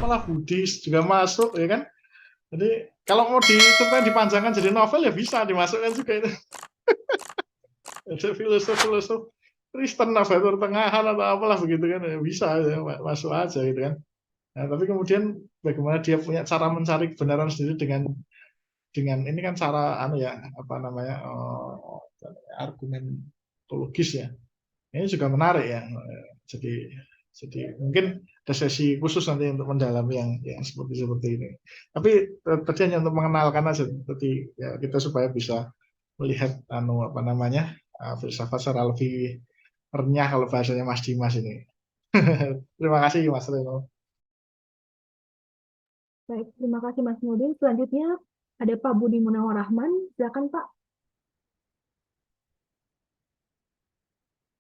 apalah Buddhis juga masuk ya kan. Jadi kalau mau diceritain dipanjangkan jadi novel ya bisa dimasukkan juga itu. Ada filosof-filosof Kristen, Nahdlatul Tengahan atau apalah begitu kan ya bisa ya, masuk aja gitu kan. Nah, tapi kemudian bagaimana dia punya cara mencari kebenaran sendiri dengan ini kan cara anu ya apa namanya argumentologis ya. Ini juga menarik ya. Jadi mungkin ada sesi khusus nanti untuk mendalami yang seperti ini. Tapi tadi hanya untuk mengenalkan aja tadi ya kita supaya bisa melihat anu apa namanya filsafat secara lebih renyah kalau bahasanya Mas Dimas ini. Terima kasih Mas Reno. Baik, terima kasih Mas Nurdin. Selanjutnya ada Pak Budi Munawar Rahman. Silakan Pak.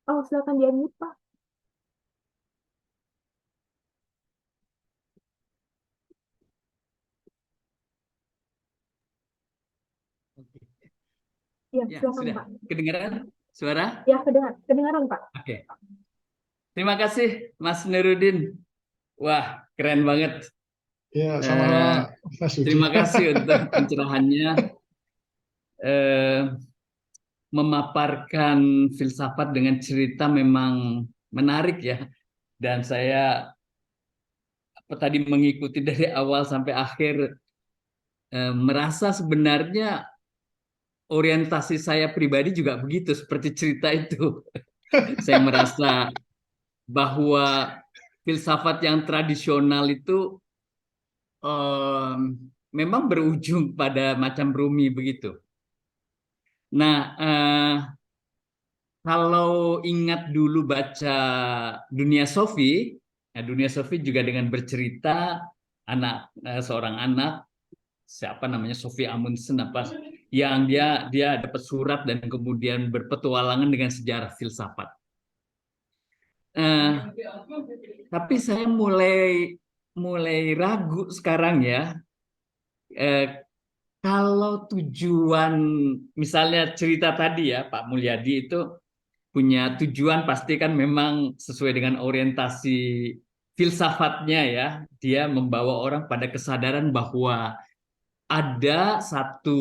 Oh, silakan di-unmute Pak. Ya, Ya, silakan sudah. Pak. Kedengaran suara? Ya, kedengaran Pak. Oke. Terima kasih Mas Nurudin. Wah, keren banget. Ya, sama Mas Budi. Terima kasih untuk pencerahannya. Memaparkan filsafat dengan cerita memang menarik ya. Dan saya tadi mengikuti dari awal sampai akhir merasa sebenarnya orientasi saya pribadi juga begitu seperti cerita itu. Saya merasa bahwa filsafat yang tradisional itu memang berujung pada macam Rumi begitu. Nah, kalau ingat dulu baca Dunia Sofi, ya Dunia Sofi juga dengan bercerita seorang anak siapa namanya Sofi Amundsen apa yang dia dapat surat dan kemudian berpetualangan dengan sejarah filsafat. Tapi saya mulai ragu sekarang ya. Kalau tujuan misalnya cerita tadi ya Pak Mulyadi itu punya tujuan pasti kan memang sesuai dengan orientasi filsafatnya ya. Dia membawa orang pada kesadaran bahwa ada satu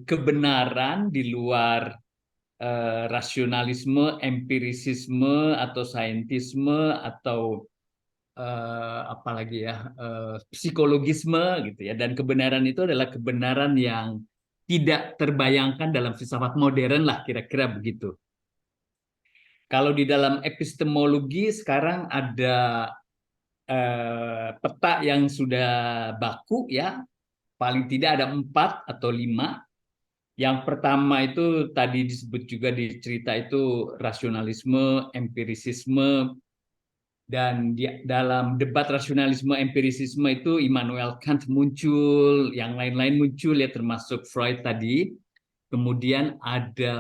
kebenaran di luar rasionalisme, empirisisme atau saintisme atau apalagi ya psikologisme gitu ya. Dan kebenaran itu adalah kebenaran yang tidak terbayangkan dalam filsafat modern lah kira-kira begitu. Kalau di dalam epistemologi sekarang ada peta yang sudah baku ya, paling tidak ada 4 atau 5. Yang pertama itu tadi disebut juga di cerita itu rasionalisme, empirisisme, dan dalam debat rasionalisme empirisisme itu Immanuel Kant muncul, yang lain-lain muncul ya termasuk Freud tadi. Kemudian ada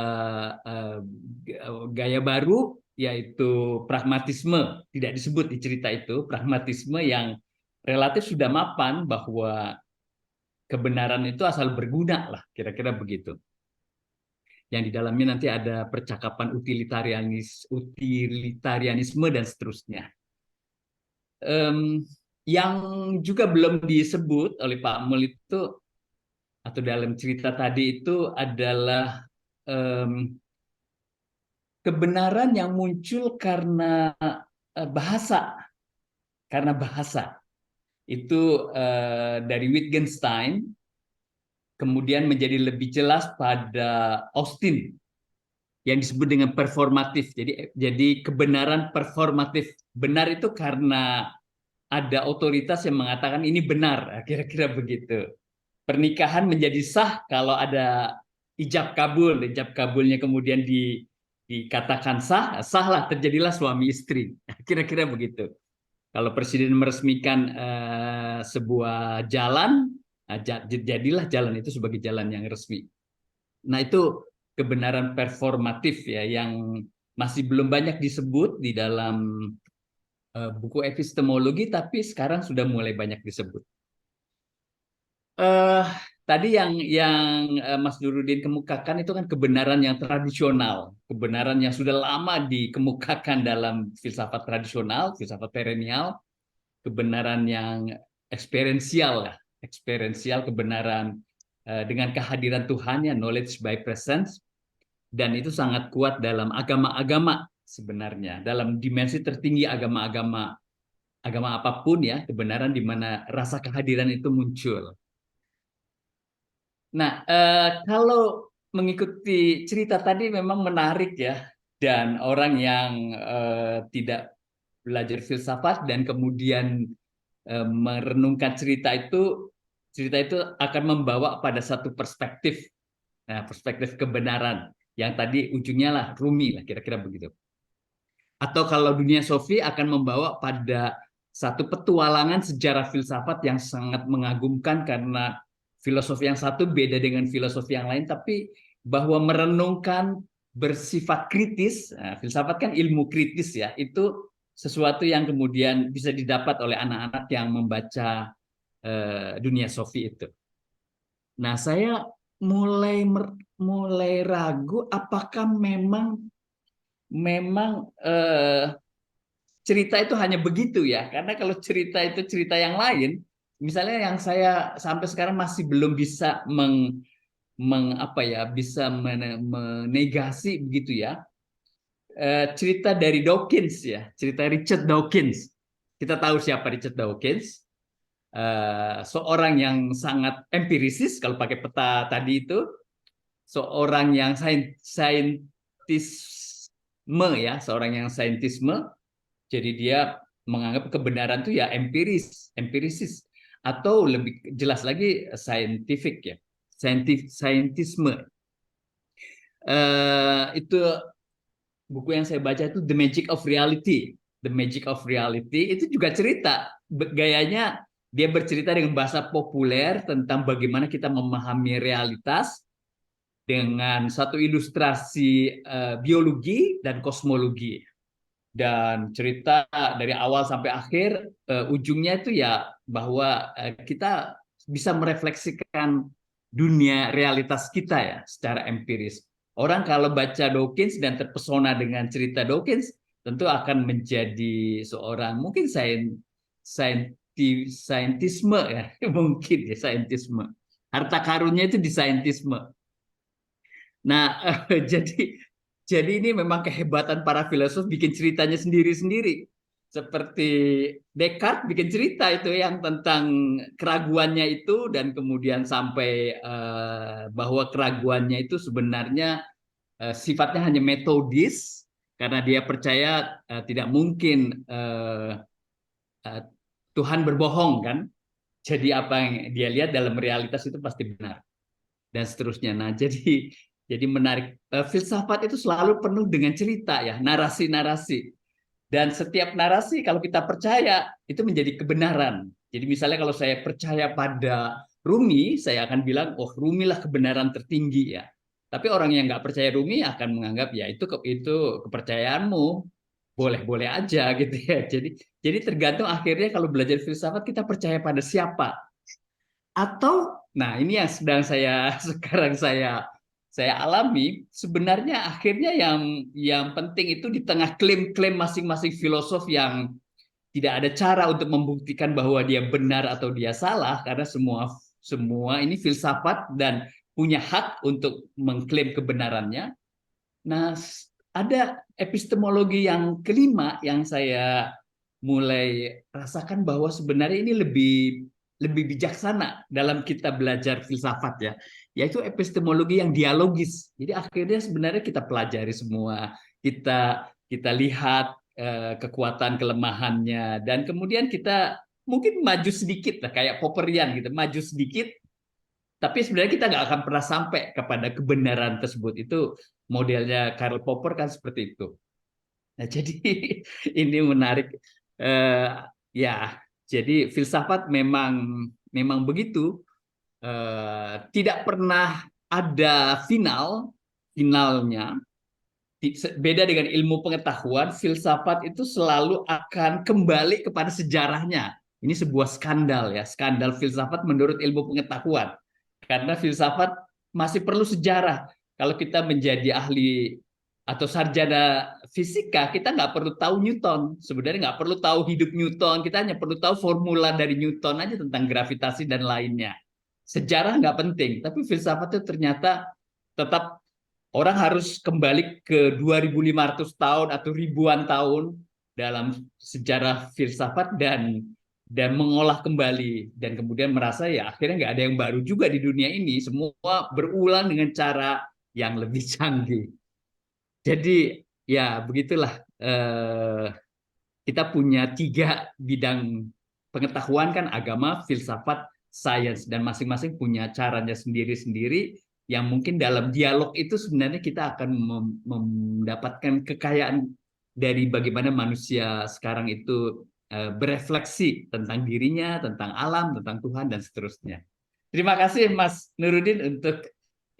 gaya baru yaitu pragmatisme, tidak disebut di cerita itu, pragmatisme yang relatif sudah mapan bahwa kebenaran itu asal berguna lah, kira-kira begitu. Yang di dalamnya nanti ada percakapan utilitarianisme dan seterusnya. Yang juga belum disebut oleh Pak Mul itu atau dalam cerita tadi itu adalah kebenaran yang muncul karena bahasa. Karena bahasa. Itu dari Wittgenstein, kemudian menjadi lebih jelas pada Austin, yang disebut dengan performatif. Jadi kebenaran performatif. Benar itu karena ada otoritas yang mengatakan ini benar, kira-kira begitu. Pernikahan menjadi sah kalau ada ijab kabul. Ijab kabulnya kemudian dikatakan sah, sahlah terjadilah suami istri. Kira-kira begitu. Kalau presiden meresmikan sebuah jalan, jadilah jalan itu sebagai jalan yang resmi. Nah itu kebenaran performatif ya yang masih belum banyak disebut di dalam buku epistemologi, tapi sekarang sudah mulai banyak disebut. Tadi yang Mas Nurudin kemukakan itu kan kebenaran yang tradisional, kebenaran yang sudah lama dikemukakan dalam filsafat tradisional, filsafat perennial, kebenaran yang eksperiensial kebenaran dengan kehadiran Tuhan ya, knowledge by presence, dan itu sangat kuat dalam agama-agama sebenarnya, dalam dimensi tertinggi agama-agama apapun ya, kebenaran di mana rasa kehadiran itu muncul. Nah, kalau mengikuti cerita tadi memang menarik ya, dan orang yang tidak belajar filsafat dan kemudian merenungkan cerita itu akan membawa pada satu perspektif, nah, perspektif kebenaran yang tadi ujungnya lah Rumi lah, kira-kira begitu. Atau kalau dunia Sofi akan membawa pada satu petualangan sejarah filsafat yang sangat mengagumkan, karena filosofi yang satu beda dengan filosofi yang lain, tapi bahwa merenungkan bersifat kritis. Nah, filsafat kan ilmu kritis ya, itu sesuatu yang kemudian bisa didapat oleh anak-anak yang membaca dunia Sofi itu. Nah, saya mulai ragu apakah memang cerita itu hanya begitu ya, karena kalau cerita itu cerita yang lain, misalnya yang saya sampai sekarang masih belum bisa menegasi begitu ya, cerita dari Dawkins ya, cerita Richard Dawkins. Kita tahu siapa Richard Dawkins, seorang yang sangat empirisis kalau pakai peta tadi itu, seorang yang seorang yang saintisme. Jadi dia menganggap kebenaran itu ya empirisis, atau lebih jelas lagi scientific ya, saintisme. Itu buku yang saya baca itu The Magic of Reality. The Magic of Reality itu juga cerita, gayanya dia bercerita dengan bahasa populer tentang bagaimana kita memahami realitas dengan satu ilustrasi biologi dan kosmologi. Dan cerita dari awal sampai akhir, ujungnya itu ya bahwa kita bisa merefleksikan dunia realitas kita ya secara empiris. Orang kalau baca Dawkins dan terpesona dengan cerita Dawkins, tentu akan menjadi seorang mungkin saintisme ya, mungkin ya saintisme. Harta karunnya itu di saintisme. Nah, jadi ini memang kehebatan para filsuf, bikin ceritanya sendiri-sendiri. Seperti Descartes bikin cerita itu yang tentang keraguannya itu, dan kemudian sampai bahwa keraguannya itu sebenarnya sifatnya hanya metodis, karena dia percaya tidak mungkin Tuhan berbohong kan. Jadi apa yang dia lihat dalam realitas itu pasti benar, dan seterusnya. Nah, jadi menarik. Filsafat itu selalu penuh dengan cerita ya, narasi-narasi. Dan setiap narasi kalau kita percaya itu menjadi kebenaran. Jadi misalnya kalau saya percaya pada Rumi, saya akan bilang, oh Rumi lah kebenaran tertinggi ya. Tapi orang yang nggak percaya Rumi akan menganggap ya itu kepercayaanmu, boleh-boleh aja gitu ya. Jadi tergantung akhirnya kalau belajar filsafat kita percaya pada siapa. Atau, nah ini yang sedang sekarang saya alami, sebenarnya akhirnya yang penting itu di tengah klaim-klaim masing-masing filosof yang tidak ada cara untuk membuktikan bahwa dia benar atau dia salah, karena semua ini filsafat dan punya hak untuk mengklaim kebenarannya. Nah, ada epistemologi yang kelima yang saya mulai rasakan bahwa sebenarnya ini lebih bijaksana dalam kita belajar filsafat ya, yaitu epistemologi yang dialogis. Jadi akhirnya sebenarnya kita pelajari semua, kita lihat kekuatan kelemahannya, dan kemudian kita mungkin maju sedikit lah, kayak Popperian gitu, maju sedikit, tapi sebenarnya kita nggak akan pernah sampai kepada kebenaran tersebut. Itu modelnya Karl Popper kan seperti itu. Nah, jadi ini menarik. Ya, jadi filsafat memang begitu. Tidak pernah ada finalnya. Beda dengan ilmu pengetahuan, filsafat itu selalu akan kembali kepada sejarahnya. Ini sebuah skandal ya, skandal filsafat menurut ilmu pengetahuan. Karena filsafat masih perlu sejarah. Kalau kita menjadi ahli atau sarjana fisika, kita nggak perlu tahu Newton. Sebenarnya nggak perlu tahu hidup Newton, kita hanya perlu tahu formula dari Newton aja tentang gravitasi dan lainnya. Sejarah nggak penting, tapi filsafat itu ternyata tetap orang harus kembali ke 2.500 tahun atau ribuan tahun dalam sejarah filsafat dan mengolah kembali, dan kemudian merasa ya akhirnya nggak ada yang baru juga di dunia ini, semua berulang dengan cara yang lebih canggih. Jadi ya begitulah, kita punya 3 bidang pengetahuan kan, agama, filsafat, sains, dan masing-masing punya caranya sendiri-sendiri yang mungkin dalam dialog itu sebenarnya kita akan mendapatkan kekayaan dari bagaimana manusia sekarang itu berefleksi tentang dirinya, tentang alam, tentang Tuhan, dan seterusnya. Terima kasih Mas Nurudin untuk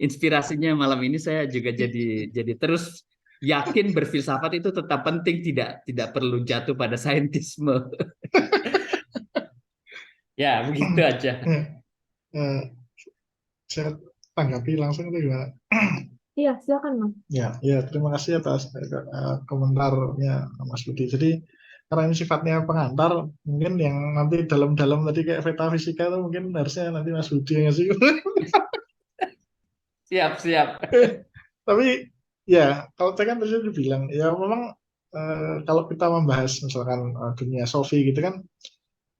inspirasinya malam ini. Saya juga jadi terus yakin berfilsafat itu tetap penting, tidak perlu jatuh pada saintisme. Ya, begitu aja. Saya tanggapi langsung itu gimana? Iya, silakan Mas. Ya, terima kasih atas komentarnya Mas Budi. Jadi karena ini sifatnya pengantar, mungkin yang nanti dalam-dalam tadi kayak metafisika itu mungkin harusnya nanti Mas Budi yang ngasih. Siap. Tapi ya, kalau saya kan tadi udah bilang, ya memang kalau kita membahas misalkan dunia sofi gitu kan,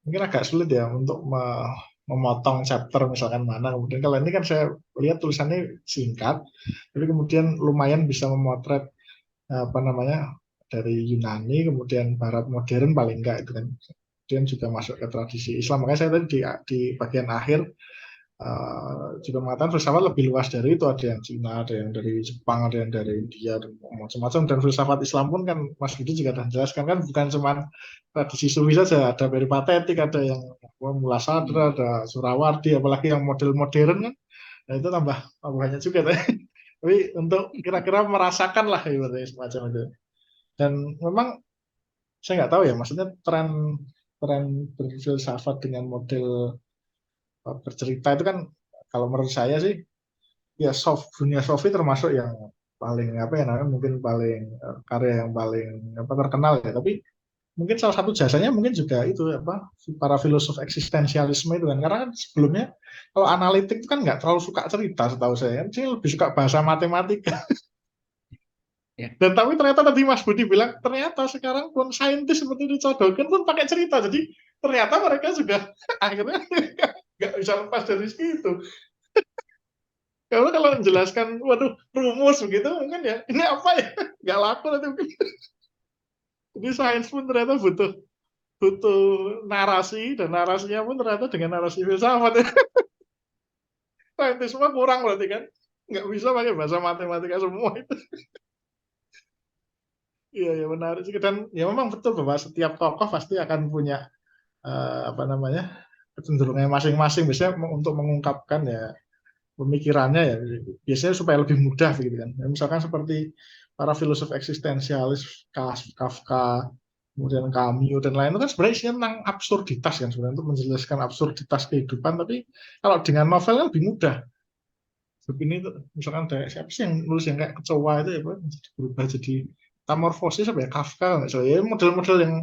mungkin agak sulit ya untuk memotong chapter misalkan mana. Kemudian kalau ini kan saya lihat tulisannya singkat, tapi kemudian lumayan bisa memotret apa namanya, dari Yunani, kemudian Barat modern paling enggak itu kan. Kemudian juga masuk ke tradisi Islam. Makanya saya tadi di bagian akhir juga mengatakan filsafat lebih luas dari itu. Ada yang Cina, ada yang dari Jepang, ada yang dari India, dan macam-macam. Dan filsafat Islam pun kan Mas Budi juga sudah jelaskan kan, bukan cuma tradisi sufi saja, ada peripatetik, ada yang Mula Sadra, ada Surawardi, apalagi yang model modern kan. Nah itu tambah banyak juga. Tapi untuk kira-kira merasakan lah ibaratnya semacam itu. Dan memang saya nggak tahu ya, maksudnya tren berfilsafat dengan model bercerita itu kan, kalau menurut saya sih ya dunia sofi termasuk yang paling apa ya namanya, mungkin paling karya yang paling terkenal ya. Tapi mungkin salah satu jasanya mungkin juga itu para filosof eksistensialisme itu kan, karena kan sebelumnya kalau analitik itu kan nggak terlalu suka cerita setahu saya, dia lebih suka bahasa matematika. Dan tapi ternyata tadi Mas Budi bilang, ternyata sekarang pun saintis seperti Richard Dawkins pun pakai cerita. Jadi ternyata mereka juga akhirnya nggak bisa lepas dari situ. Kalau menjelaskan, waduh, rumus begitu, kan ya, ini apa ya? Nggak laku nanti mungkin. Jadi sains pun ternyata butuh narasi, dan narasinya pun ternyata dengan narasi filsafat. Saintis semua kurang berarti kan? Nggak bisa pakai bahasa matematika semua itu. Iya, menarik sih. Dan ya memang betul bahwa setiap tokoh pasti akan punya apa namanya, kecenderungannya masing-masing, biasanya untuk mengungkapkan ya pemikirannya ya, biasanya supaya lebih mudah begitu kan. Ya, misalkan seperti para filosof eksistensialis, Kafka, kemudian Camus dan lain itu kan sebenarnya isinya tentang absurditas kan, sebenarnya untuk menjelaskan absurditas kehidupan. Tapi kalau dengan novel kan lebih mudah. Begini tuh, misalkan ada siapa sih yang nulis yang kayak kecoa itu ya, berubah jadi metamorfosis apa ya, Kafka ya, model-model yang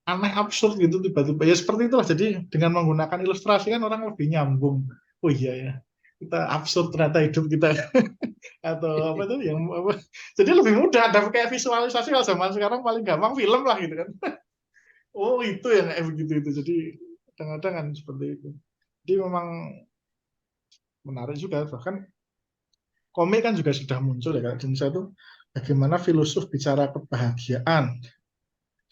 aneh absurd gitu tiba-tiba ya seperti itulah. Jadi dengan menggunakan ilustrasi kan orang lebih nyambung. Oh iya ya, kita absurd ternyata hidup kita. Atau apa itu yang apa, jadi lebih mudah ada kayak visualisasi. Kalau zaman sekarang paling gampang film lah gitu kan. Oh itu yang kayak begitu itu, jadi kadang-kadang kan seperti itu. Jadi memang menarik juga, bahkan komik kan juga sudah muncul ya kan, di Indonesia itu bagaimana filosof bicara kebahagiaan.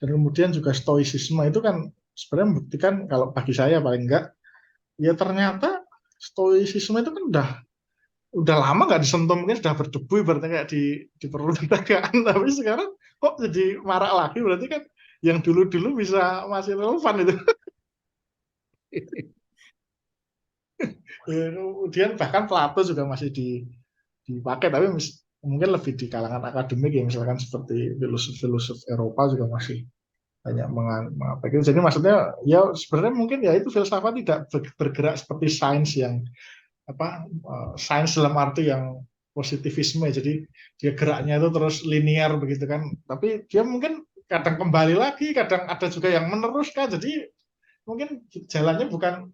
Dan kemudian juga stoicisme itu kan sebenarnya membuktikan, kalau bagi saya paling enggak, ya ternyata stoicisme itu kan udah lama nggak disentuh, mungkin sudah berdebu berarti kayak di perpustakaan. Tapi sekarang kok jadi marak lagi, berarti kan yang dulu-dulu bisa masih relevan itu. Ya, kemudian bahkan Plato juga masih dipakai, tapi mungkin lebih di kalangan akademik ya, misalkan seperti filosof Eropa juga masih banyak mengapakan. Jadi maksudnya ya sebenarnya mungkin ya itu filsafat tidak bergerak seperti sains yang sains dalam arti yang positivisme, jadi dia geraknya itu terus linear begitu kan, tapi dia mungkin kadang kembali lagi, kadang ada juga yang meneruskan, jadi mungkin jalannya bukan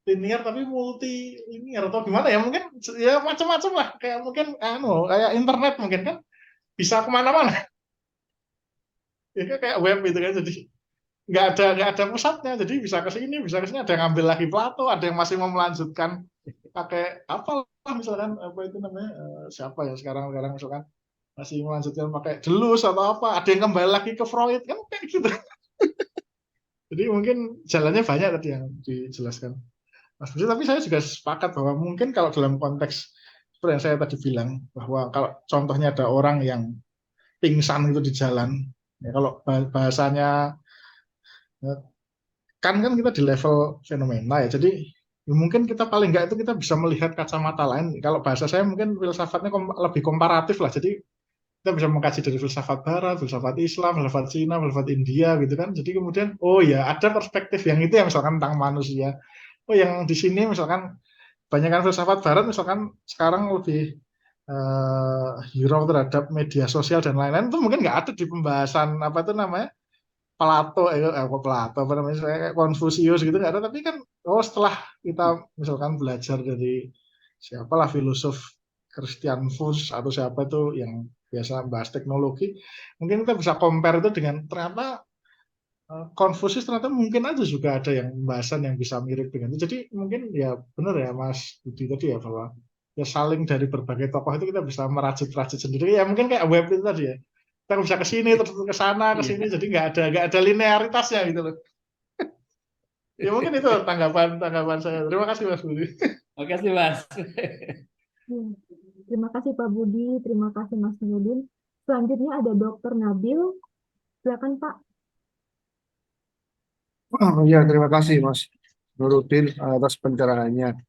linear tapi multi linear atau gimana ya, mungkin ya macam-macam lah, kayak mungkin kayak internet mungkin kan bisa kemana-mana. Ya, kayak web gitu kan, jadi nggak ada pusatnya, jadi bisa ke sini bisa ke sini, ada yang ngambil lagi Plato, ada yang masih mau melanjutkan pakai apa misalkan apa itu namanya, siapa ya sekarang sekarang misalkan masih melanjutkan pakai Deleuze atau apa, ada yang kembali lagi ke Freud kan kayak gitu. Jadi mungkin jalannya banyak tadi yang dijelaskan Mas Budi, tapi saya juga sepakat bahwa mungkin kalau dalam konteks seperti yang saya tadi bilang, bahwa kalau contohnya ada orang yang pingsan itu di jalan, ya kalau bahasanya kan kita di level fenomena ya, jadi ya mungkin kita paling nggak itu kita bisa melihat kacamata lain. Kalau bahasa saya mungkin filsafatnya lebih komparatif lah, jadi kita bisa mengkaji dari filsafat Barat, filsafat Islam, filsafat Cina, filsafat India gitu kan. Jadi kemudian oh ya ada perspektif yang itu ya, misalkan tentang manusia. Oh yang di sini misalkan banyakkan filsafat Barat misalkan sekarang lebih hero terhadap media sosial dan lain-lain, itu mungkin nggak ada di pembahasan apa itu namanya Plato apa namanya, saya kayak Konfusius gitu nggak ada, tapi kan setelah kita misalkan belajar dari siapalah filosof Christian Fuchs atau siapa itu yang biasa bahas teknologi, mungkin kita bisa compare itu dengan ternyata Konfusius ternyata mungkin aja juga ada yang pembahasan yang bisa mirip dengan itu. Jadi mungkin ya benar ya Mas Budi tadi ya, bahwa ya saling dari berbagai tokoh itu kita bisa merajut-rajut sendiri. Ya mungkin kayak web itu tadi ya. Kita bisa ke sini terus ke sana ke sini, Iya. jadi nggak ada linearitasnya gitu loh. Ya mungkin itu tanggapan saya. Terima kasih Mas Budi. Oke sih Mas. Hmm. Terima kasih Pak Budi, terima kasih Mas Nudin. Selanjutnya ada Dokter Nabil. Silakan Pak. Oh, ya, terima kasih Mas Nurudin atas pencerahannya.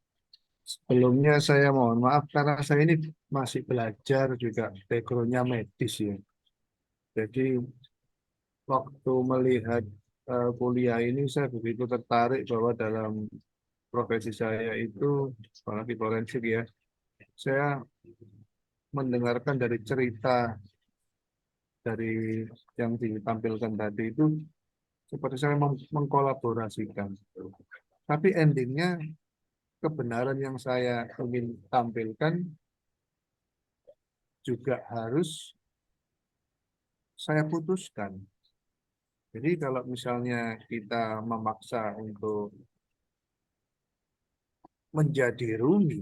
Sebelumnya saya mohon maaf karena saya ini masih belajar juga, backgroundnya medis ya. Jadi waktu melihat kuliah ini saya begitu tertarik bahwa dalam profesi saya itu, apalagi forensik ya, saya mendengarkan dari cerita dari yang ditampilkan tadi itu seperti saya mengkolaborasikan. Tapi endingnya kebenaran yang saya ingin tampilkan juga harus saya putuskan. Jadi kalau misalnya kita memaksa untuk menjadi Rumi,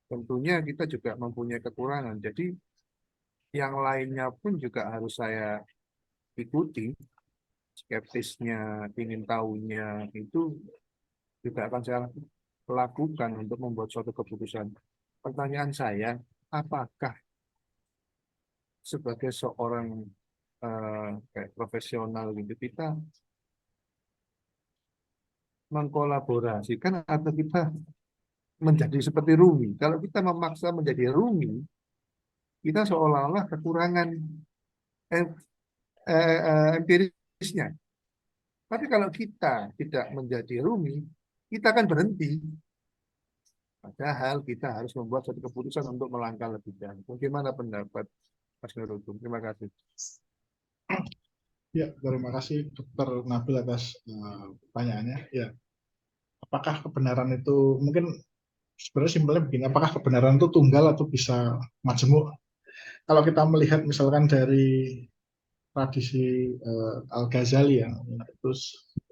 tentunya kita juga mempunyai kekurangan. Jadi yang lainnya pun juga harus saya ikuti. Skeptisnya, ingin tahunya itu juga akan saya lakukan untuk membuat suatu keputusan. Pertanyaan saya, apakah sebagai seorang kayak profesional gitu kita mengkolaborasikan atau kita menjadi seperti Rumi? Kalau kita memaksa menjadi Rumi, kita seolah-olah kekurangan empirisnya. Tapi kalau kita tidak menjadi Rumi, kita akan berhenti. Padahal kita harus membuat suatu keputusan untuk melangkah lebih jauh. Bagaimana pendapat Mas Nurudin? Terima kasih. Ya, terima kasih Dokter Nabil atas pertanyaannya. Ya, apakah kebenaran itu mungkin sebenarnya simpelnya begini, apakah kebenaran itu tunggal atau bisa majemuk? Kalau kita melihat misalkan dari tradisi Al-Ghazali yang itu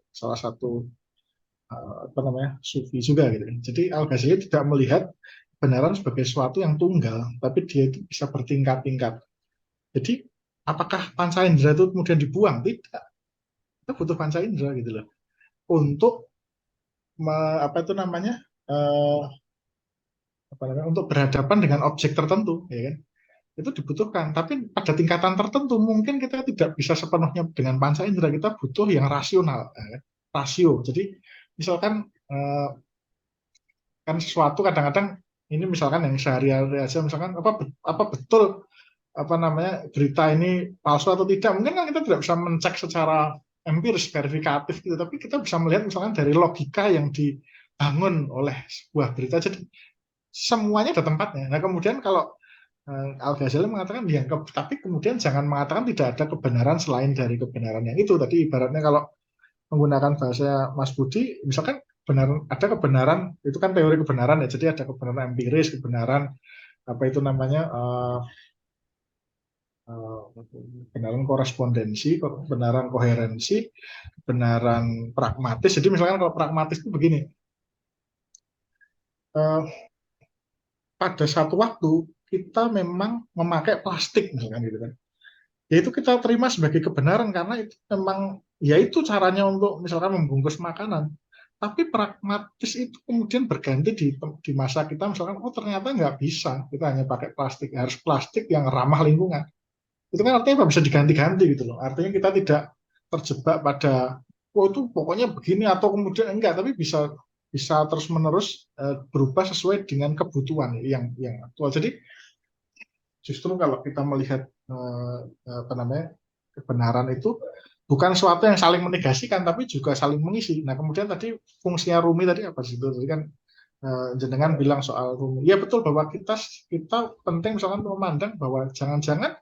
salah satu apa namanya sufi juga gitu. Jadi Al-Ghazali tidak melihat kebenaran sebagai sesuatu yang tunggal, tapi dia itu bisa bertingkat-tingkat. Jadi apakah panca indera itu kemudian dibuang? Tidak. Kita butuh panca indera gitu loh untuk apa itu namanya untuk berhadapan dengan objek tertentu, ya kan? Itu dibutuhkan. Tapi pada tingkatan tertentu mungkin kita tidak bisa sepenuhnya dengan panca indera. Kita butuh yang rasional, ya kan? Rasio. Jadi misalkan kan sesuatu kadang-kadang ini misalkan yang sehari-hari aja, misalkan apa betul apa namanya berita ini palsu atau tidak, mungkin kan kita tidak bisa mencek secara empiris verifikatif gitu, tapi kita bisa melihat misalkan dari logika yang dibangun oleh sebuah berita. Jadi semuanya ada tempatnya. Nah kemudian kalau Al-Ghazali mengatakan ya, tapi kemudian jangan mengatakan tidak ada kebenaran selain dari kebenaran yang itu. Tadi ibaratnya kalau menggunakan bahasa Mas Budi, misalkan ada kebenaran itu kan teori kebenaran ya. Jadi ada kebenaran empiris, kebenaran apa itu namanya kebenaran korespondensi, kebenaran koherensi, kebenaran pragmatis. Jadi misalkan kalau pragmatis itu begini, eh, pada satu waktu kita memang memakai plastik misalkan gitu kan. Ya itu kita terima sebagai kebenaran karena itu memang ya itu caranya untuk misalkan membungkus makanan. Tapi pragmatis itu kemudian berganti di masa kita misalkan oh ternyata nggak bisa kita hanya pakai plastik, harus plastik yang ramah lingkungan. Itu kan artinya bisa diganti-ganti gitu loh. Artinya kita tidak terjebak pada oh itu pokoknya begini atau kemudian enggak, tapi bisa bisa terus-menerus berubah sesuai dengan kebutuhan yang aktual. Jadi justru kalau kita melihat apa namanya kebenaran itu bukan sesuatu yang saling menegasikan tapi juga saling mengisi. Nah kemudian tadi fungsinya Rumi tadi apa sih itu? Tadi kan jenengan bilang soal Rumi. Ya betul bahwa kita penting misalkan memandang bahwa jangan-jangan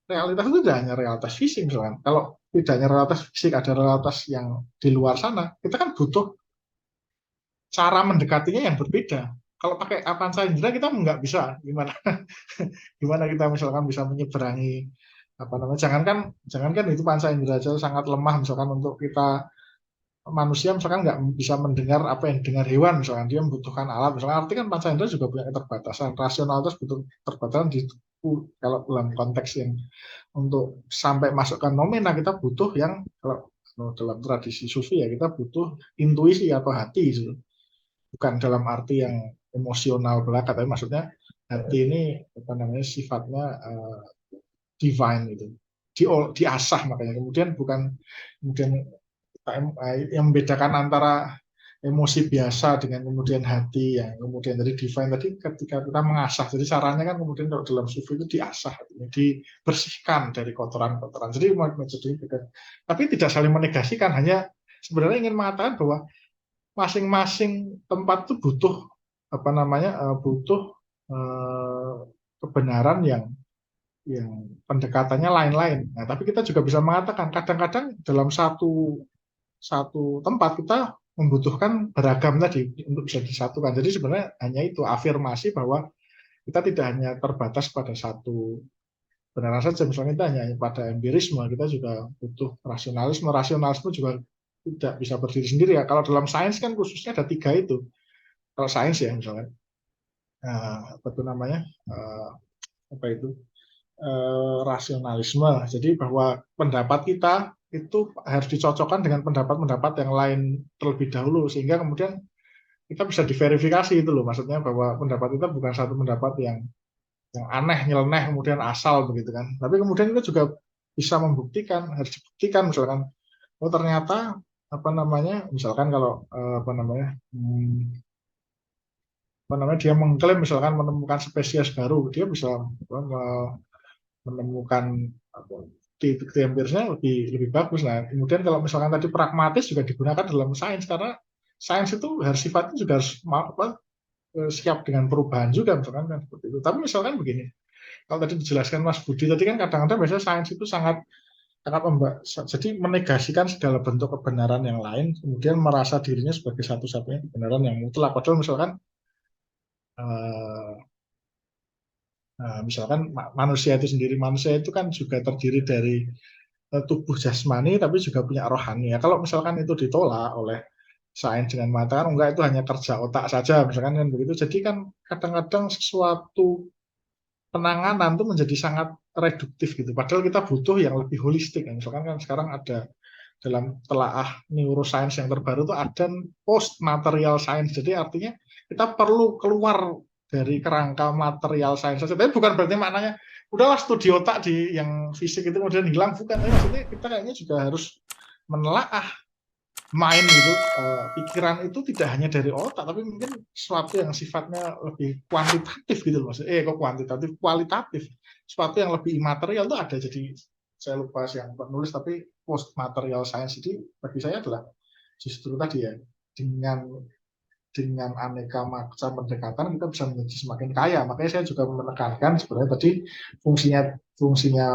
realitas itu tidak hanya realitas fisik misalkan. Kalau tidak hanya realitas fisik, ada realitas yang di luar sana. Kita kan butuh cara mendekatinya yang berbeda. Kalau pakai panca indera kita nggak bisa. Gimana kita misalkan bisa menyeberangi apa namanya? Jangankan itu panca indera aja sangat lemah misalkan untuk kita manusia misalkan nggak bisa mendengar apa yang dengar hewan misalkan dia membutuhkan alat misalkan arti kan panca indera juga punya keterbatasan rasionalitas butuh keterbatasan di kalau dalam konteks yang untuk sampai masuk ke nomena kita butuh yang kalau dalam tradisi sufi ya kita butuh intuisi atau hati gitu. Bukan dalam arti yang emosional belaka tapi maksudnya hati ini apa namanya sifatnya divine gitu diasah makanya kemudian bukan kemudian yang membedakan antara emosi biasa dengan kemudian hati yang kemudian dari divine tadi ketika kita mengasah jadi caranya kan kemudian kalau dalam sufi itu diasah dibersihkan dari kotoran-kotoran jadi metode tapi tidak saling menegasikan hanya sebenarnya ingin mengatakan bahwa masing-masing tempat itu butuh apa namanya butuh kebenaran yang pendekatannya lain-lain. Nah, tapi kita juga bisa mengatakan kadang-kadang dalam satu tempat kita membutuhkan beragam tadi untuk bisa disatukan. Jadi sebenarnya hanya itu afirmasi bahwa kita tidak hanya terbatas pada satu benaran saja. Misalnya kita hanya pada empirisme, kita juga butuh rasionalisme. Rasionalisme juga tidak bisa berdiri sendiri ya. Kalau dalam sains kan khususnya ada 3 itu. Kalau sains ya misalnya, apa itu namanya, apa itu rasionalisme. Jadi bahwa pendapat kita itu harus dicocokkan dengan pendapat-pendapat yang lain terlebih dahulu sehingga kemudian kita bisa diverifikasi itu loh. Maksudnya bahwa pendapat kita bukan satu pendapat yang aneh, nyeleneh, kemudian asal begitu kan. Tapi kemudian kita juga bisa membuktikan, harus dibuktikan misalkan, oh ternyata apa namanya, misalkan kalau apa namanya dia mengklaim misalkan menemukan spesies baru, dia bisa menemukan bukti empirisnya lebih bagus. Nah, kemudian kalau misalkan tadi pragmatis juga digunakan dalam sains karena sains itu harus sifatnya juga harus siap dengan perubahan juga misalkan kan seperti itu. Tapi misalkan begini, kalau tadi dijelaskan Mas Budi tadi kan kadang-kadang biasanya sains itu sangat jadi menegasikan segala bentuk kebenaran yang lain, kemudian merasa dirinya sebagai satu-satunya kebenaran yang mutlak. Padahal misalkan manusia itu sendiri, manusia itu kan juga terdiri dari tubuh jasmani tapi juga punya rohani. Ya, kalau misalkan itu ditolak oleh sains dengan mengatakan enggak itu hanya kerja otak saja, misalkan kan begitu. Jadi kan kadang-kadang sesuatu penanganan itu menjadi sangat reduktif gitu. Padahal kita butuh yang lebih holistik. Misalkan kan sekarang ada dalam telaah neuroscience yang terbaru itu ada post material science. Jadi artinya kita perlu keluar dari kerangka material science saja. Tapi bukan berarti maknanya udahlah studi otak di yang fisik itu kemudian hilang, bukan. Tapi maksudnya kita kayaknya juga harus menelaah mind gitu, pikiran itu tidak hanya dari otak, tapi mungkin sesuatu yang sifatnya lebih kuantitatif gitu loh. Kok kuantitatif, kualitatif. Sesuatu yang lebih imaterial itu ada. Jadi saya lupa yang penulis, tapi post material science ini bagi saya adalah justru tadi ya, dengan dengan aneka macam pendekatan kita bisa menjadi semakin kaya. Makanya saya juga menekankan sebenarnya tadi fungsinya fungsinya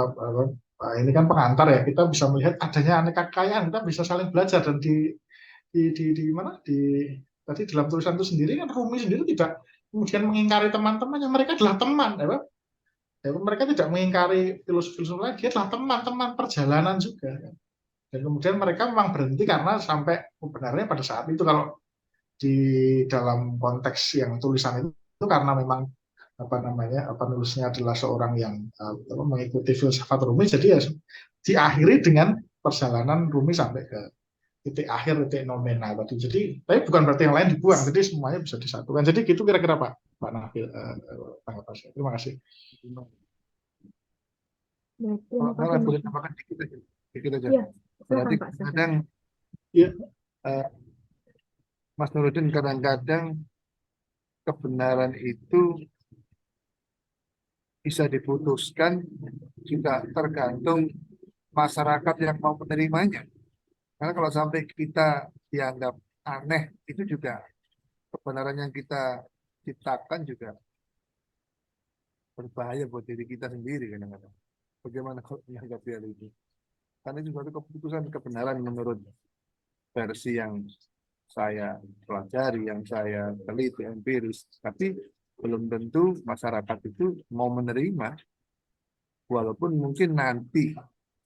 ini kan pengantar ya. Kita bisa melihat adanya aneka kekayaan, kita bisa saling belajar dan di mana di tadi dalam tulisan itu sendiri kan Rumi sendiri tidak kemudian mengingkari teman-temannya, mereka adalah teman, ya, Pak. Ya, mereka tidak mengingkari filosofi lagi, dia adalah teman-teman perjalanan juga. Dan kemudian mereka memang berhenti karena sampai sebenarnya pada saat itu kalau di dalam konteks yang tulisan itu karena memang penulisnya adalah seorang yang mengikuti filsafat Rumi, jadi ya diakhiri dengan perjalanan Rumi sampai ke titik akhir, titik nomena tadi. Jadi tapi bukan berarti yang lain dibuang, jadi semuanya bisa disatukan. Jadi gitu kira-kira Pak Nabil, tanggapan saya. Terima kasih. Baik, terima kasih Malah Mas. boleh tambahkan dikit aja. Dikit aja. Iya, silakan Berarti Pak. Silakan. kadang Iya. Mas Nuruddin kadang-kadang kebenaran itu bisa diputuskan juga tergantung masyarakat yang mau menerimanya. Karena kalau sampai kita dianggap aneh, itu juga kebenaran yang kita ciptakan juga berbahaya buat diri kita sendiri kadang-kadang. Bagaimana kalau menanggapi hal itu? Karena itu suatu keputusan kebenaran menurut versi yang saya pelajari, yang saya teliti empiris. Tapi belum tentu masyarakat itu mau menerima, walaupun mungkin nanti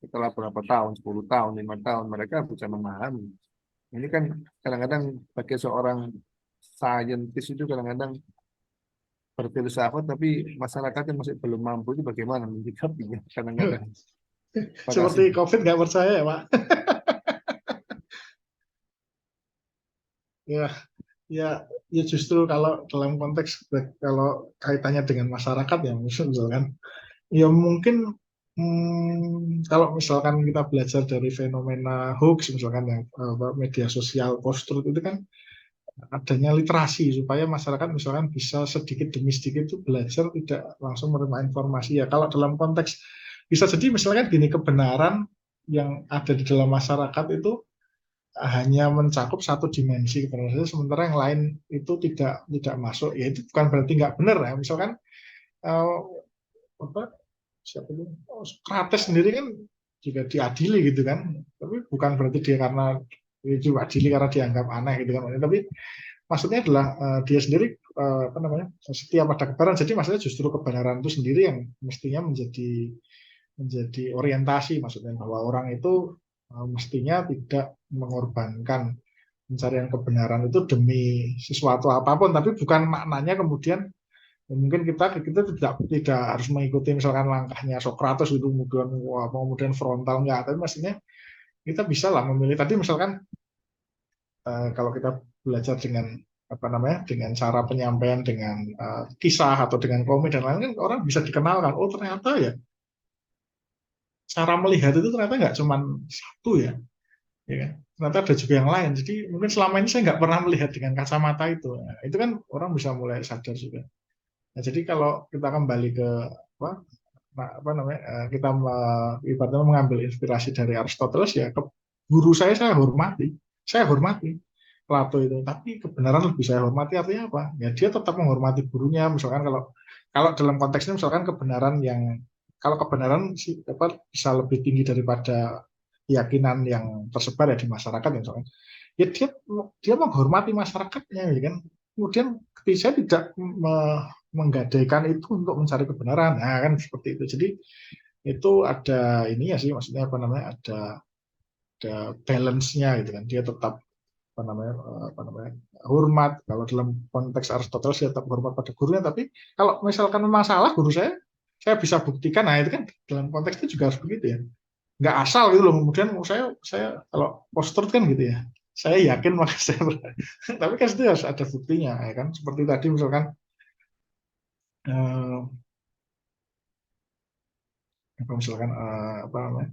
setelah berapa tahun, 10 tahun, 5 tahun, mereka bisa memahami. Ini kan kadang-kadang bagi seorang saintis itu kadang-kadang berfilsafat, tapi masyarakatnya masih belum mampu, itu bagaimana menyikapinya kadang-kadang. Seperti COVID nggak percaya ya Pak. Ya, ya, ya justru kalau dalam konteks kalau kaitannya dengan masyarakat ya misalkan, ya mungkin kalau misalkan kita belajar dari fenomena hoax misalkan yang media sosial post-truth itu kan adanya literasi supaya masyarakat misalkan bisa sedikit demi sedikit itu belajar tidak langsung menerima informasi ya. Kalau dalam konteks bisa jadi misalkan gini, kebenaran yang ada di dalam masyarakat itu hanya mencakup satu dimensi kebenaran, sementara yang lain itu tidak masuk. Ya itu bukan berarti nggak benar ya. Misalkan apa siapa itu Socrates sendiri kan juga diadili gitu kan, tapi bukan berarti dia karena itu adili karena dianggap aneh gitu kan. Tapi maksudnya adalah dia sendiri apa namanya setia pada kebenaran. Jadi maksudnya justru kebenaran itu sendiri yang mestinya menjadi orientasi, maksudnya bahwa orang itu mestinya tidak mengorbankan pencarian kebenaran itu demi sesuatu apapun, tapi bukan maknanya kemudian mungkin kita tidak harus mengikuti misalkan langkahnya Socrates itu kemudian frontal, enggak, tapi maksudnya kita bisa lah memilih tadi misalkan kalau kita belajar dengan apa namanya dengan cara penyampaian dengan kisah atau dengan komik dan lain-lain, kan orang bisa dikenalkan, oh ternyata ya cara melihat itu ternyata nggak cuma satu ya kan? Ternyata ada juga yang lain. Jadi mungkin selama ini saya nggak pernah melihat dengan kacamata itu. Nah, itu kan orang bisa mulai sadar juga. Nah, jadi kalau kita kembali ke apa namanya, kita ibaratnya mengambil inspirasi dari Aristoteles ya, guru saya hormati Plato itu. Tapi kebenaran lebih saya hormati artinya apa? Ya dia tetap menghormati gurunya. Misalkan kalau dalam konteksnya misalkan kalau kebenaran bisa lebih tinggi daripada keyakinan yang tersebar ya di masyarakat misalkan, ya dia menghormati masyarakatnya ya kan. Kemudian saya tidak menggadaikan itu untuk mencari kebenaran, nah kan seperti itu. Jadi itu ada ini ya sih, maksudnya apa namanya ada balance-nya gitu kan. Dia tetap apa namanya hormat. Kalau dalam konteks Aristoteles dia tetap hormat pada gurunya, tapi kalau misalkan memang salah guru saya bisa buktikan. Nah itu kan dalam konteks itu juga harus begitu ya, nggak asal gitu loh. Kemudian saya kalau postur kan gitu ya, saya yakin maka saya tapi kan itu harus ada buktinya ya kan. Seperti tadi misalkan apa namanya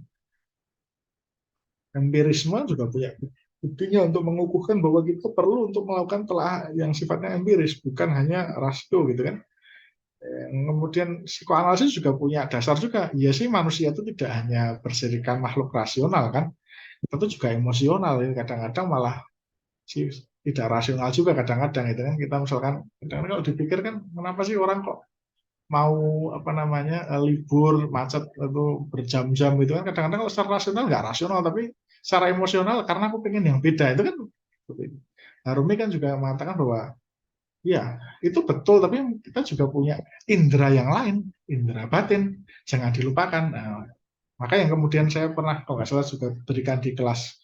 empirisme juga punya buktinya untuk mengukuhkan bahwa kita perlu untuk melakukan telah yang sifatnya empiris, bukan hanya rasio gitu kan. Kemudian psikoanalisis juga punya dasar juga. Ya sih, manusia itu tidak hanya berserikan makhluk rasional kan, tentu juga emosional. Kadang-kadang malah tidak rasional juga kadang-kadang itu kan. Kita misalkan kadang-kadang kalau dipikir kan, kenapa sih orang kok mau apa namanya libur macet atau berjam-jam itu kan, kadang-kadang kalau secara rasional nggak rasional, tapi secara emosional karena aku pengen yang beda itu kan. Nah, Rumi kan juga mengatakan bahwa ya itu betul, tapi kita juga punya indera yang lain, indera batin, jangan dilupakan. Nah, maka yang kemudian saya pernah kalau nggak salah juga berikan di kelas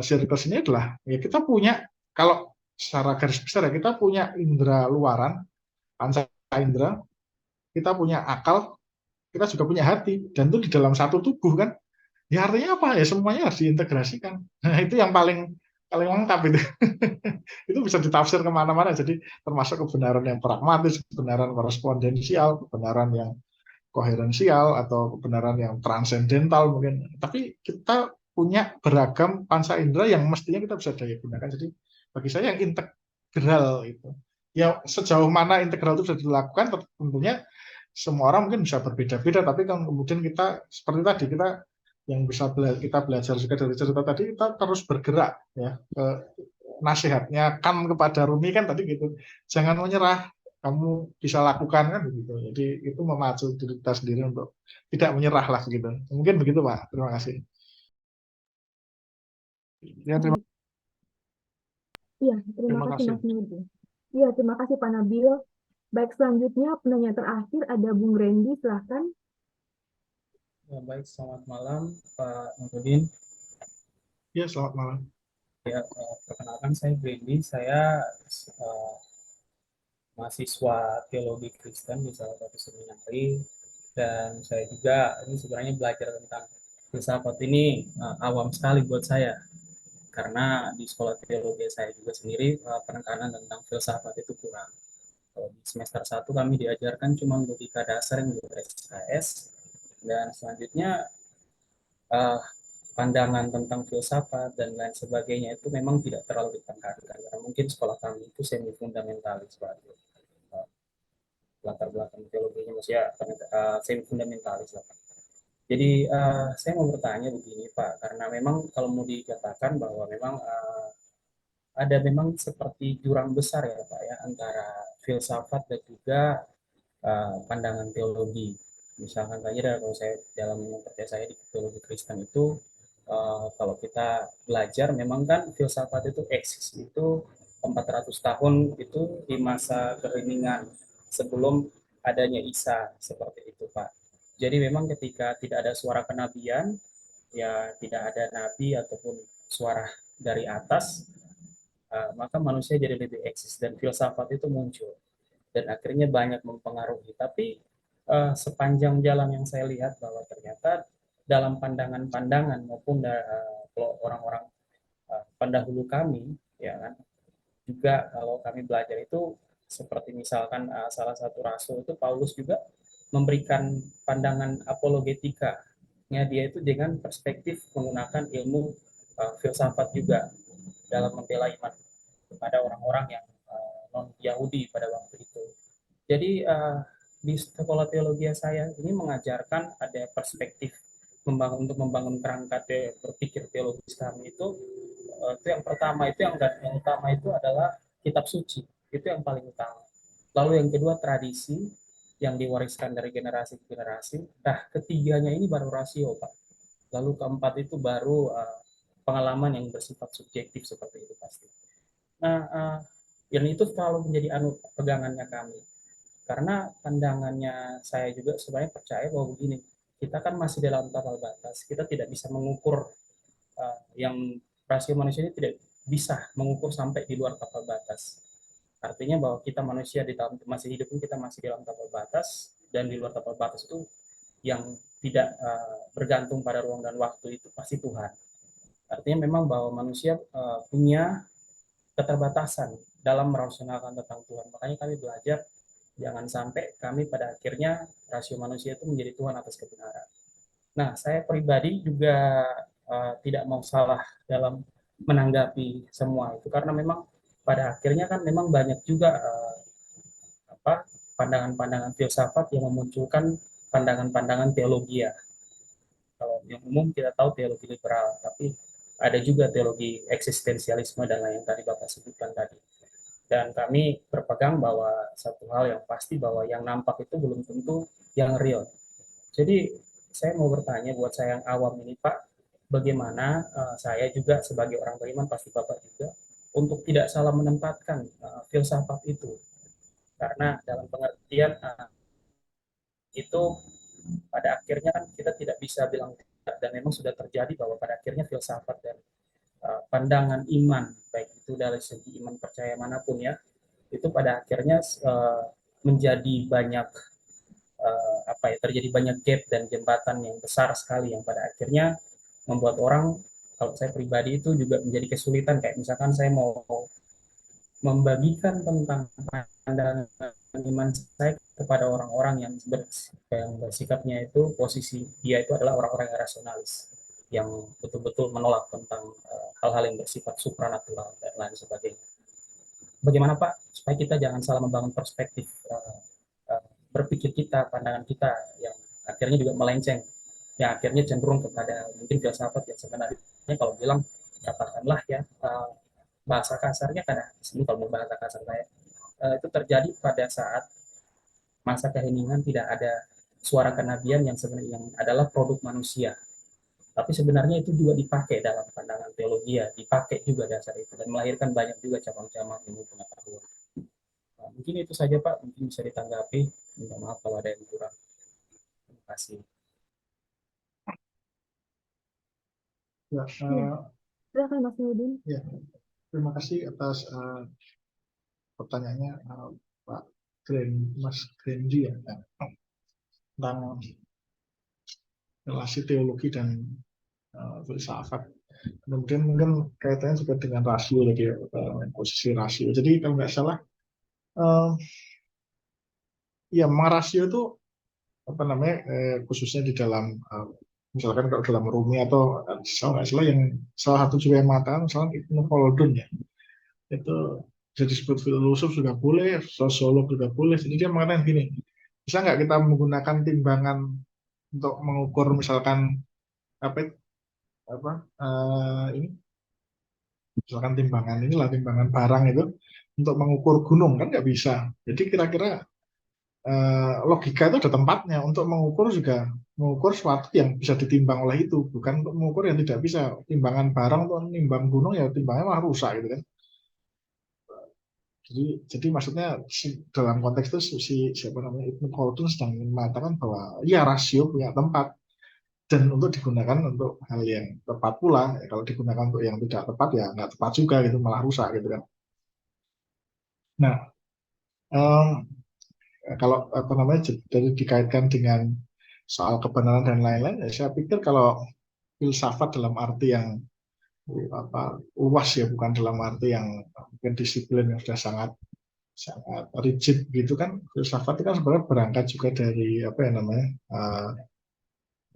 sirkus ini adalah ya kita punya, kalau secara garis besar ya kita punya indera luaran, panca indera, kita punya akal, kita juga punya hati, dan itu di dalam satu tubuh kan. Ya artinya apa ya, semuanya harus diintegrasikan. Nah itu yang paling paling lengkap itu. Itu bisa ditafsir kemana-mana, jadi termasuk kebenaran yang pragmatis, kebenaran korespondensial, kebenaran yang koherensial, atau kebenaran yang transendental mungkin. Tapi kita punya beragam panca indera yang mestinya kita bisa daya gunakan. Jadi bagi saya yang integral itu, ya sejauh mana integral itu bisa dilakukan tentunya semua orang mungkin bisa berbeda-beda, tapi kan kemudian kita seperti tadi, kita yang bisa kita belajar juga dari cerita tadi, kita terus bergerak ya. Nasihatnya kan kepada Rumi kan tadi gitu, jangan menyerah, kamu bisa lakukan kan begitu. Jadi itu memacu diri kita sendiri untuk tidak menyerah lah gitu. Mungkin begitu Pak. Terima kasih. Ya, terima Iya, terima Terima kasih kasih. Mas Nudi. Iya, terima kasih Pak Nabil. Baik, selanjutnya penanya terakhir ada Bung Randy, silahkan. Ya, baik, selamat malam Pak Nurdin. Ya, selamat malam. Ya, perkenalkan saya Brandy. Saya mahasiswa teologi Kristen di salah satu seminari, dan saya juga ini sebenarnya belajar tentang filsafat ini awam sekali buat saya, karena di sekolah teologi saya juga sendiri penekanan tentang filsafat itu kurang. Kalau di semester 1 kami diajarkan cuma logika dasar yang untuk SKS, dan selanjutnya uh, pandangan tentang filsafat dan lain sebagainya itu memang tidak terlalu ditekankan, karena mungkin sekolah kami itu semi fundamentalis sebagai latar belakang teologinya masih ya semi fundamentalis lah. Jadi saya mau bertanya begini Pak, karena memang kalau mau dikatakan bahwa memang ada memang seperti jurang besar ya Pak ya antara filsafat dan juga pandangan teologi. Misalkan saja kalau saya dalam percaya saya di teologi Kristen itu kalau kita belajar memang kan filsafat itu eksis itu 400 tahun itu di masa keheningan sebelum adanya Isa, seperti itu Pak. Jadi memang ketika tidak ada suara kenabian, ya tidak ada nabi ataupun suara dari atas, maka manusia jadi lebih eksis dan filsafat itu muncul dan akhirnya banyak mempengaruhi. Tapi sepanjang jalan yang saya lihat bahwa ternyata dalam pandangan-pandangan maupun kalau orang-orang pendahulu kami, ya kan, juga kalau kami belajar itu seperti misalkan salah satu rasul itu Paulus juga memberikan pandangan apologetika, ya dia itu dengan perspektif menggunakan ilmu filsafat juga dalam membela iman kepada orang-orang yang non Yahudi pada waktu itu. Jadi di sekolah teologi saya ini mengajarkan ada perspektif untuk membangun kerangka berpikir teologis kami itu yang pertama, itu yang utama itu adalah kitab suci, itu yang paling utama. Lalu yang kedua tradisi yang diwariskan dari generasi ke generasi. Nah ketiganya ini baru rasio Pak. Lalu keempat itu baru pengalaman yang bersifat subjektif seperti itu pasti. Nah yang itu selalu menjadi pegangannya kami. Karena pandangannya saya juga sebenarnya percaya bahwa begini, kita kan masih dalam tapal batas, kita tidak bisa mengukur yang rasio manusia ini tidak bisa mengukur sampai di luar tapal batas. Artinya bahwa kita manusia di dalam masih hidup ini kita masih dalam tapal batas, dan di luar tapal batas itu yang tidak bergantung pada ruang dan waktu itu pasti Tuhan. Artinya memang bahwa manusia punya keterbatasan dalam merasionalkan tentang Tuhan. Makanya kami belajar jangan sampai kami pada akhirnya rasio manusia itu menjadi Tuhan atas kebenaran. Nah, saya pribadi juga tidak mau salah dalam menanggapi semua itu, karena memang pada akhirnya kan memang banyak juga pandangan-pandangan filsafat yang memunculkan pandangan-pandangan teologi ya. Kalau yang umum kita tahu teologi liberal, tapi ada juga teologi eksistensialisme dan lain yang tadi Bapak sebutkan tadi. Dan kami berpegang bahwa satu hal yang pasti bahwa yang nampak itu belum tentu yang real. Jadi saya mau bertanya buat saya yang awam ini Pak, bagaimana saya juga sebagai orang beriman, pasti Bapak juga, untuk tidak salah menempatkan filsafat itu. Karena dalam pengertian itu pada akhirnya kan kita tidak bisa bilang tidak, dan memang sudah terjadi bahwa pada akhirnya filsafat dan pandangan iman, baik itu dari segi iman percaya manapun ya, itu pada akhirnya menjadi banyak terjadi banyak gap dan jembatan yang besar sekali yang pada akhirnya membuat orang, kalau saya pribadi itu juga menjadi kesulitan, kayak misalkan saya mau membagikan tentang pandangan iman saya kepada orang-orang yang bersikapnya itu posisi dia itu adalah orang-orang yang rasionalis, yang betul-betul menolak tentang hal-hal yang bersifat supranatural dan lain sebagainya. Bagaimana Pak supaya kita jangan salah membangun perspektif berpikir kita, pandangan kita yang akhirnya juga melenceng, yang akhirnya cenderung kepada mungkin filsafat yang sebenarnya kalau bilang katakanlah ya bahasa kasarnya, karena ini kalau bahasa kasar saya itu terjadi pada saat masa keheningan tidak ada suara kenabian yang sebenarnya yang adalah produk manusia. Tapi sebenarnya itu juga dipakai dalam pandangan teologi ya, dipakai juga dasar itu dan melahirkan banyak juga cabang-cabang ilmu pengetahuan. Nah, mungkin itu saja Pak, mungkin bisa ditanggapi. Minta maaf kalau ada yang kurang. Terima kasih. Ya, Silakan Mas Nudin. ya, terima kasih atas pertanyaannya Pak Mas Grendi ya, tentang relasi teologi dan filsafat. Kemudian mungkin kaitannya juga dengan rasio lagi ya, posisi rasio. Jadi kalau nggak salah, ya memang rasio itu apa namanya, khususnya di dalam misalkan kalau dalam Rumi atau nggak salah yang salah satu juga yang mengatakan misalnya Ibnu Khaldun ya, itu jadi disebut filosof juga boleh, sosiolog juga boleh. Jadi dia mengatakan gini, bisa nggak kita menggunakan timbangan untuk mengukur misalkan ini misalkan timbangan inilah timbangan barang itu untuk mengukur gunung, kan nggak bisa. Jadi kira-kira logika itu ada tempatnya untuk mengukur, juga mengukur sesuatu yang bisa ditimbang oleh itu, bukan untuk mengukur yang tidak bisa. Timbangan barang untuk menimbang gunung ya timbangnya malah rusak gitu kan. Jadi maksudnya dalam konteks itu siapa namanya Ibnu Khaldun sedang mengatakan bahwa ya rasio punya tempat dan untuk digunakan untuk hal yang tepat pula. Ya, kalau digunakan untuk yang tidak tepat ya nggak tepat juga gitu, malah rusak gitu kan. Nah, kalau apa namanya dari dikaitkan dengan soal kebenaran dan lain-lain, ya saya pikir kalau filsafat dalam arti yang luas ya, bukan dalam arti yang mungkin disiplin yang sudah sangat rigid gitu kan. Filsafat itu kan sebenarnya berangkat juga dari apa ya namanya,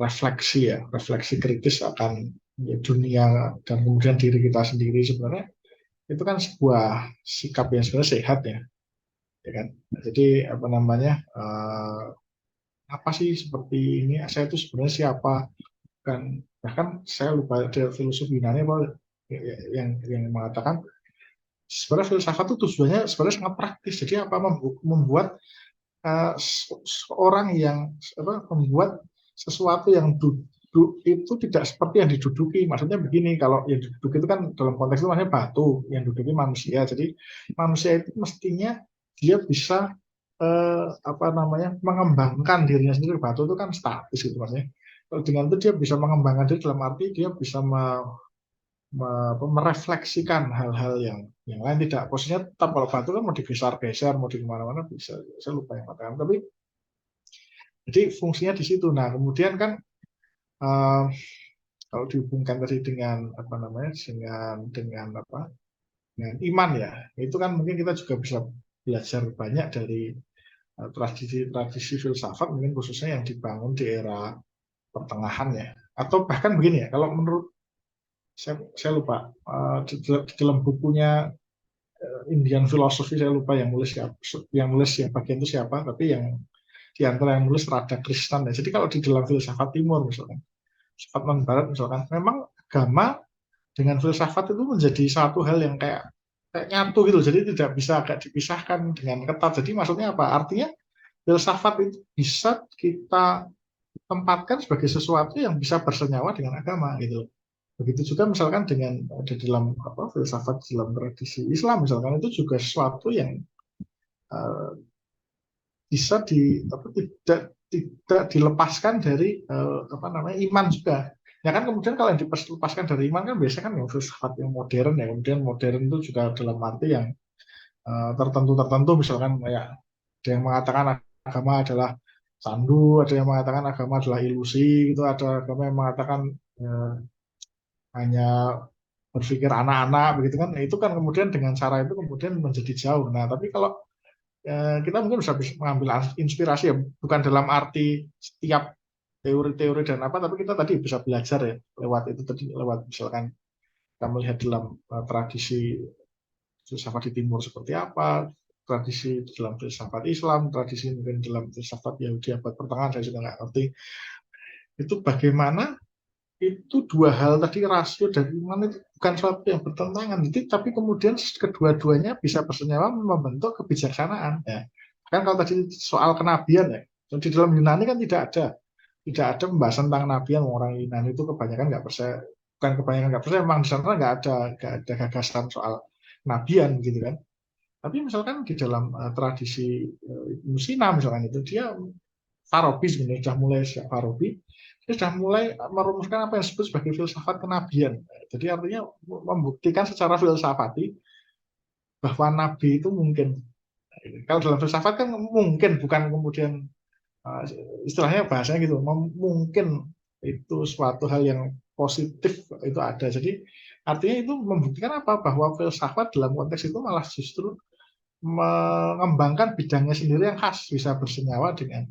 refleksi kritis akan dunia dan kemudian diri kita sendiri. Sebenarnya itu kan sebuah sikap yang sebenarnya sehat ya kan. Jadi apa namanya, apa sih seperti ini, saya itu sebenarnya siapa, kan bahkan saya lupa ada filosof Yunani yang mengatakan sebenarnya filsafat itu tujuannya sebenarnya sangat praktis. Jadi apa, membuat seorang yang membuat sesuatu yang duduk itu tidak seperti yang diduduki. Maksudnya begini, kalau yang duduk itu kan dalam konteks itu maksudnya batu, yang duduki manusia. Jadi manusia itu mestinya dia bisa mengembangkan dirinya sendiri. Batu itu kan statis gitu maksudnya. Dengan itu dia bisa mengembangkan diri dalam arti dia bisa merefleksikan hal-hal yang lain. Tidak posisinya tetap, kalau batu kan mau digeser-geser, mau di mana-mana bisa. Saya lupa yang katakan, tapi jadi fungsinya di situ. Nah kemudian kan kalau dihubungkan tadi dengan apa namanya, dengan iman ya, itu kan mungkin kita juga bisa belajar banyak dari tradisi filsafat, mungkin khususnya yang dibangun di era pertengahan ya. Atau bahkan begini ya, kalau menurut saya lupa di dalam bukunya Indian Philosophy, saya lupa yang nulis bagian itu siapa, tapi yang di antara yang nulis rada Kristen ya. Jadi kalau di dalam filsafat timur misalkan, filsafat non barat misalkan, memang agama dengan filsafat itu menjadi satu hal yang kayak nyatu gitu. Jadi tidak bisa agak dipisahkan dengan ketat. Jadi maksudnya apa? Artinya filsafat itu bisa kita tempatkan sebagai sesuatu yang bisa bersenyawa dengan agama gitu. Begitu juga misalkan dengan di dalam filsafat dalam tradisi Islam misalkan itu juga sesuatu yang uh, bisa tidak dilepaskan dari iman juga. Ya kan kemudian kalau yang dilepaskan dari iman kan biasanya kan yang filsafat yang modern ya. Kemudian modern itu juga dalam arti yang tertentu misalkan kayak ada yang mengatakan agama adalah sandu, ada yang mengatakan agama adalah ilusi, itu ada agama yang mengatakan hanya berpikir anak-anak begitu kan. Nah, itu kan kemudian dengan cara itu kemudian menjadi jauh. Nah, tapi kalau kita mungkin bisa mengambil inspirasi ya, bukan dalam arti setiap teori-teori dan apa, tapi kita tadi bisa belajar ya lewat itu tadi, lewat misalkan kita melihat dalam tradisi filsafat di timur seperti apa, tradisi dalam filsafat Islam, tradisi mungkin dalam filsafat Yahudi abad pertengahan, saya juga nggak ngerti. Itu bagaimana itu dua hal tadi, rasio dan iman itu bukan sesuatu yang bertentangan, tapi kemudian kedua-duanya bisa bersenyawa membentuk kebijaksanaan. Ya. Kan kalau tadi soal kenabian ya, di dalam Yunani kan tidak ada pembahasan tentang kenabian. Orang Yunani itu kebanyakan nggak percaya, bukan kebanyakan nggak percaya, memang di sana nggak ada gagasan soal kenabian gitu kan. Tapi misalkan di dalam tradisi Ibnu Sina misalkan itu dia Farabi sebenarnya sudah mulai sejak Farabi, dia sudah mulai merumuskan apa yang disebut sebagai filsafat kenabian. Jadi artinya membuktikan secara filsafati bahwa nabi itu mungkin. Kalau dalam filsafat kan mungkin, bukan kemudian istilahnya bahasanya gitu, mungkin itu suatu hal yang positif itu ada. Jadi artinya itu membuktikan apa? Bahwa filsafat dalam konteks itu malah justru mengembangkan bidangnya sendiri yang khas, bisa bersenyawa dengan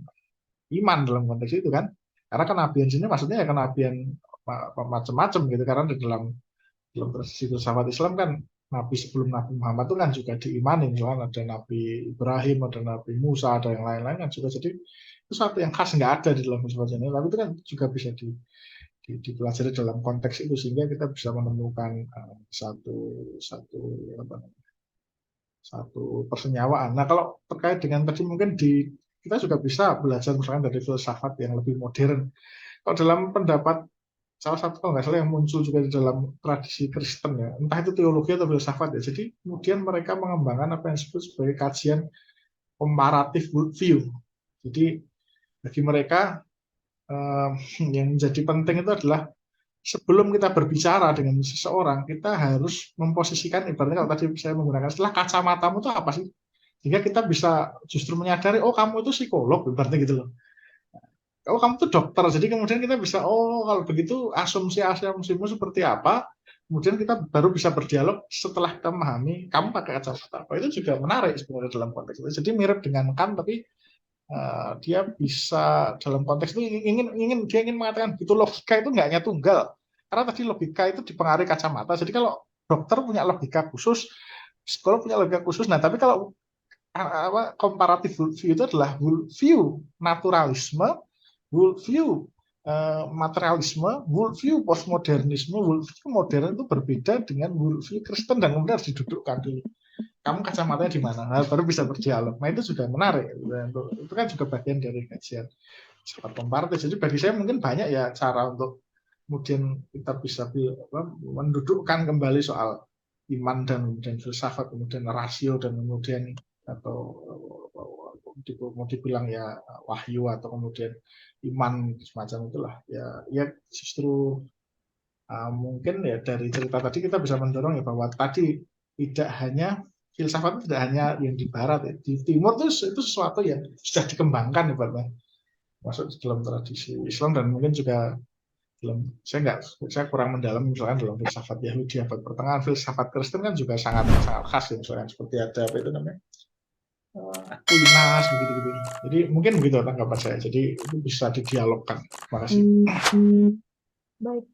iman dalam konteks itu kan. Karena kenabian sini maksudnya ya kenabian macam-macam gitu, karena di dalam tradisi filsafat Islam kan nabi sebelum Nabi Muhammad itu kan juga diimani, misalnya ada Nabi Ibrahim, ada Nabi Musa, ada yang lain-lain kan juga. Jadi itu satu yang khas nggak ada di dalam filsafat ini, tapi itu kan juga bisa dipelajari dalam konteks itu sehingga kita bisa menemukan satu persenyawaan. Nah kalau terkait dengan tadi mungkin kita juga bisa belajar misalkan dari filsafat yang lebih modern. Kalau dalam pendapat salah satu kalau nggak salah yang muncul juga di dalam tradisi Kristen ya, entah itu teologi atau filsafat ya. Jadi kemudian mereka mengembangkan apa yang disebut sebagai kajian comparative worldview. Jadi bagi mereka yang menjadi penting itu adalah sebelum kita berbicara dengan seseorang, kita harus memposisikan, ibaratnya kalau tadi saya menggunakan istilah kacamatamu itu apa sih? Sehingga kita bisa justru menyadari, oh kamu itu psikolog, ibaratnya gitu loh. Oh kamu itu dokter, jadi kemudian kita bisa, oh kalau begitu asumsimu seperti apa, kemudian kita baru bisa berdialog setelah kita memahami kamu pakai kacamata apa. Itu juga menarik sebenarnya dalam konteks itu. Jadi mirip dengan Kant, tapi dia bisa dalam konteks itu dia ingin mengatakan gitu, logika itu nggak hanya tunggal, karena tadi logika itu dipengaruhi kacamata. Jadi kalau dokter punya logika khusus, psikolog punya logika khusus. Nah tapi kalau comparative worldview itu adalah worldview naturalisme, worldview materialisme, worldview postmodernisme, worldview modern itu berbeda dengan worldview Kristen, dan kemudian harus didudukkan dulu. Kamu kacamatanya di mana? Nah, baru bisa berdialog. Nah itu juga menarik. Itu kan juga bagian dari kajian sifat komparatif. Jadi bagi saya mungkin banyak ya cara untuk kemudian kita bisa mendudukkan kembali soal iman dan kemudian filsafat, kemudian rasio, dan kemudian atau mau dibilang ya wahyu atau kemudian iman semacam itulah ya justru mungkin ya dari cerita tadi kita bisa mendorong ya bahwa tadi tidak hanya filsafat itu tidak hanya yang di barat ya, di timur itu sesuatu yang sudah dikembangkan ibaratnya masuk dalam tradisi Islam, dan mungkin juga saya kurang mendalam misalkan dalam filsafat Yahudi abad pertengahan. Filsafat Kristen kan juga sangat khas ya, misalkan seperti ada apa itu namanya Aquinas begitu-gitu. Jadi mungkin begitu tanggapan saya. Jadi itu bisa didialogkan. Terima kasih. Baik.